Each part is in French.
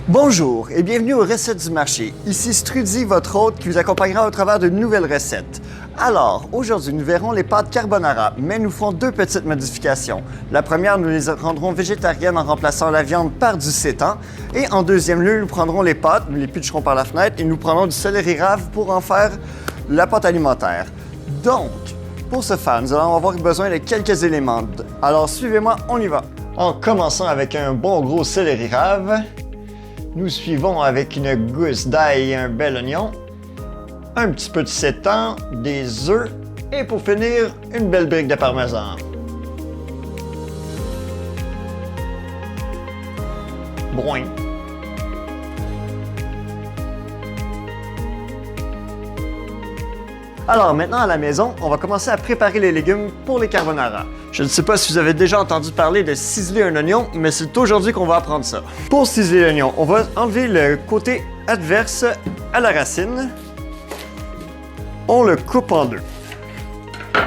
Bonjour et bienvenue aux recettes du marché. Ici Strudy, votre hôte, qui vous accompagnera au travers de nouvelles recettes. Alors, aujourd'hui, nous verrons les pâtes carbonara, mais nous ferons deux petites modifications. La première, nous les rendrons végétariennes en remplaçant la viande par du sétan. Et en deuxième lieu, nous prendrons les pâtes, nous les pitcherons par la fenêtre et nous prendrons du céleri rave pour en faire la pâte alimentaire. Donc, pour ce faire, nous allons avoir besoin de quelques éléments. Alors, suivez-moi, on y va. En commençant avec un bon gros céleri rave, nous suivons avec une gousse d'ail et un bel oignon, un petit peu de sétan, des œufs et pour finir, une belle brique de parmesan. Broing. Alors maintenant à la maison, on va commencer à préparer les légumes pour les carbonara. Je ne sais pas si vous avez déjà entendu parler de ciseler un oignon, mais c'est aujourd'hui qu'on va apprendre ça. Pour ciseler l'oignon, on va enlever le côté adverse à la racine. On le coupe en deux.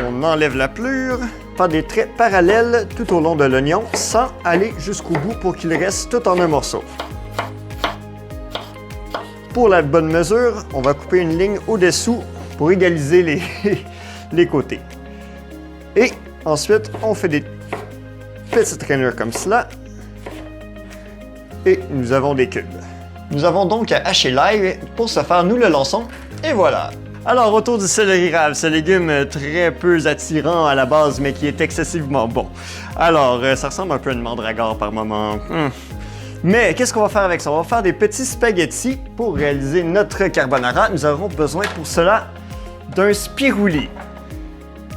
On enlève la pelure, faire des traits parallèles tout au long de l'oignon sans aller jusqu'au bout pour qu'il reste tout en un morceau. Pour la bonne mesure, on va couper une ligne au-dessous pour égaliser les côtés. Et ensuite, on fait des petites rainures comme cela. Et nous avons des cubes. Nous avons donc à hacher l'ail. Pour ce faire, nous le lançons. Et voilà! Alors, autour du céleri rave, ce légume très peu attirant à la base, mais qui est excessivement bon. Alors, ça ressemble un peu à une mandragore par moment. Mais qu'est-ce qu'on va faire avec ça? On va faire des petits spaghettis pour réaliser notre carbonara. Nous aurons besoin pour cela d'un spirouli.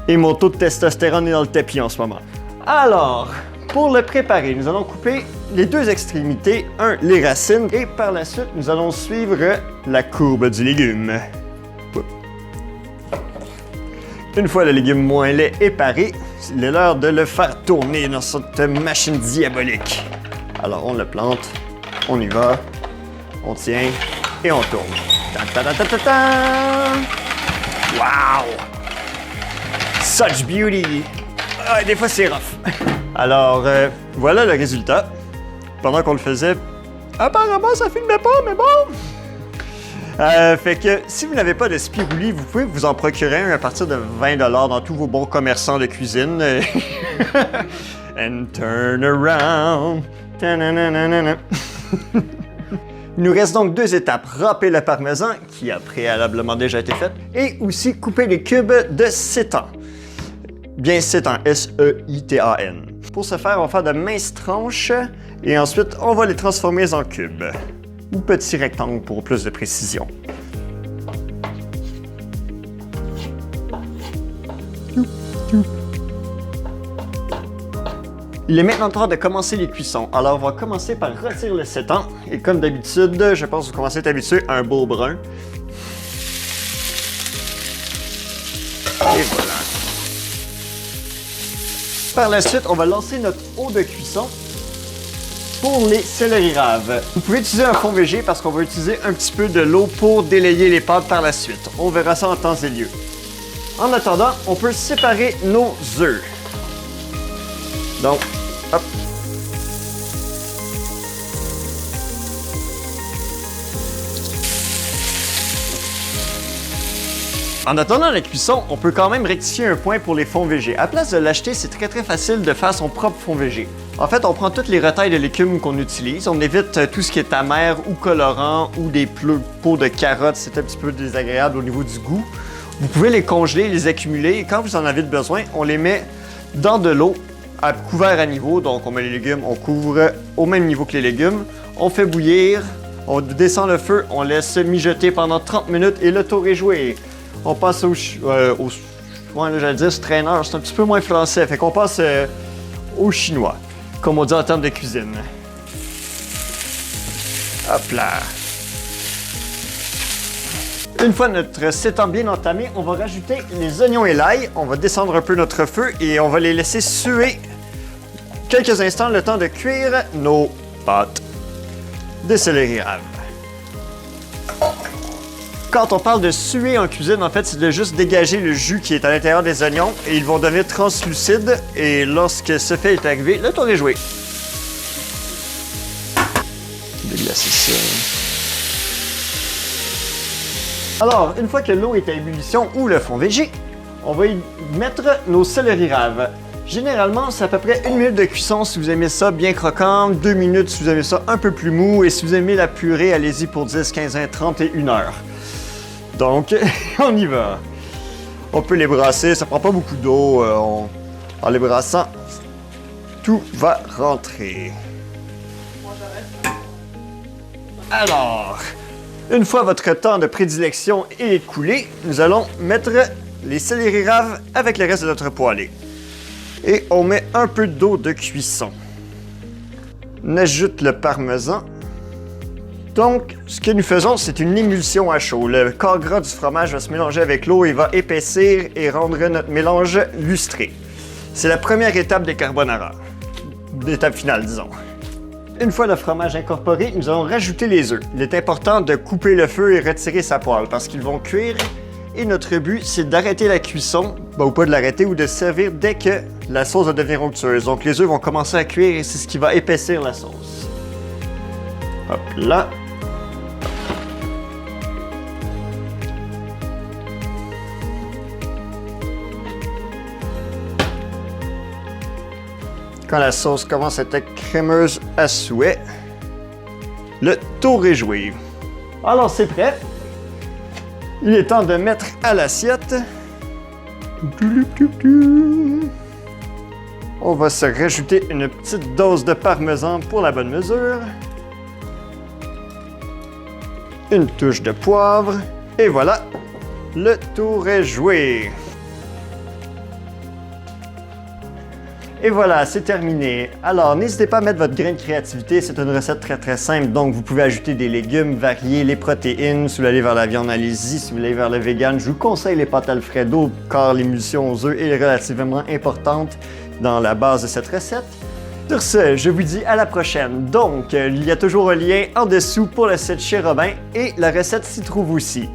Et mon taux de testostérone est dans le tapis en ce moment. Alors, pour le préparer, nous allons couper les deux extrémités, les racines, et par la suite, nous allons suivre la courbe du légume. Une fois le légume moins laid est paré, il est l'heure de le faire tourner dans cette machine diabolique. Alors, on le plante, on y va, on tient et on tourne. Wow! Such beauty! Ah, des fois, c'est rough. Alors, voilà le résultat. Pendant qu'on le faisait, apparemment, ça filmait pas, mais bon! Fait que si vous n'avez pas de spirouli, vous pouvez vous en procurer un à partir de 20$ dans tous vos bons commerçants de cuisine. And turn around. Il nous reste donc deux étapes. Râper le parmesan, qui a préalablement déjà été fait, et aussi couper les cubes de sétan. Bien sétan, S-E-I-T-A-N. Pour ce faire, on va faire de minces tranches, et ensuite, on va les transformer en cubes. Ou petits rectangles pour plus de précision. Il est maintenant temps de commencer les cuissons. Alors, on va commencer par retirer le sétan. Et comme d'habitude, je pense que vous commencez à être habitué à un beau brun. Et voilà. Par la suite, on va lancer notre eau de cuisson pour les céleri raves. Vous pouvez utiliser un fond végé parce qu'on va utiliser un petit peu de l'eau pour délayer les pâtes par la suite. On verra ça en temps et lieu. En attendant, on peut séparer nos œufs. Donc, hop. En attendant la cuisson, on peut quand même rectifier un point pour les fonds végés. À place de l'acheter, c'est très facile de faire son propre fond végé. En fait, on prend toutes les retailles de légumes qu'on utilise, on évite tout ce qui est amer ou colorant ou des pots de carottes, c'est un petit peu désagréable au niveau du goût. Vous pouvez les congeler, les accumuler et quand vous en avez besoin, on les met dans de l'eau à couvert à niveau. Donc on met les légumes, on couvre au même niveau que les légumes, on fait bouillir, on descend le feu, on laisse mijoter pendant 30 minutes et le tour est joué. On passe j'allais dire strainer, c'est un petit peu moins français, fait qu'on passe au chinois, comme on dit en termes de cuisine. Hop là! Une fois notre sétan bien entamé, on va rajouter les oignons et l'ail, on va descendre un peu notre feu et on va les laisser suer quelques instants le temps de cuire nos pâtes de céleri rave. Quand on parle de suer en cuisine, en fait, c'est de juste dégager le jus qui est à l'intérieur des oignons et ils vont devenir translucides. Et lorsque ce fait est arrivé, le tour est joué. laisser ça. Alors, une fois que l'eau est à ébullition ou le fond végé, on va y mettre nos céleri raves. Généralement, c'est à peu près 1 minute de cuisson si vous aimez ça bien croquant, 2 minutes si vous aimez ça un peu plus mou, et si vous aimez la purée, allez-y pour 10, 15, 20, 30 et 1 heure. Donc, on y va. On peut les brasser, ça prend pas beaucoup d'eau. En les brassant, tout va rentrer. Alors, une fois votre temps de prédilection est écoulé, nous allons mettre les céleri raves avec le reste de notre poêlée. Et on met un peu d'eau de cuisson. On ajoute le parmesan. Donc, ce que nous faisons, c'est une émulsion à chaud. Le corps gras du fromage va se mélanger avec l'eau et va épaissir et rendre notre mélange lustré. C'est la première étape des carbonara. L'étape finale, disons. Une fois le fromage incorporé, nous allons rajouter les œufs. Il est important de couper le feu et retirer sa poêle parce qu'ils vont cuire. Et notre but, c'est d'arrêter la cuisson, ou pas de l'arrêter, ou de servir dès que la sauce va devenir onctueuse. Donc les œufs vont commencer à cuire et c'est ce qui va épaissir la sauce. Hop là. Quand la sauce commence à être crémeuse à souhait, le tour est joué. Alors c'est prêt. Il est temps de mettre à l'assiette. On va se rajouter une petite dose de parmesan pour la bonne mesure. Une touche de poivre. Et voilà, le tour est joué. Et voilà, c'est terminé. Alors, n'hésitez pas à mettre votre grain de créativité. C'est une recette très simple. Donc, vous pouvez ajouter des légumes variés, les protéines. Si vous voulez aller vers la viande, allez-y. Si vous voulez aller vers le vegan, je vous conseille les pâtes Alfredo, car l'émulsion aux œufs est relativement importante dans la base de cette recette. Sur ce, je vous dis à la prochaine. Donc, il y a toujours un lien en dessous pour le site chez Robin et la recette s'y trouve aussi.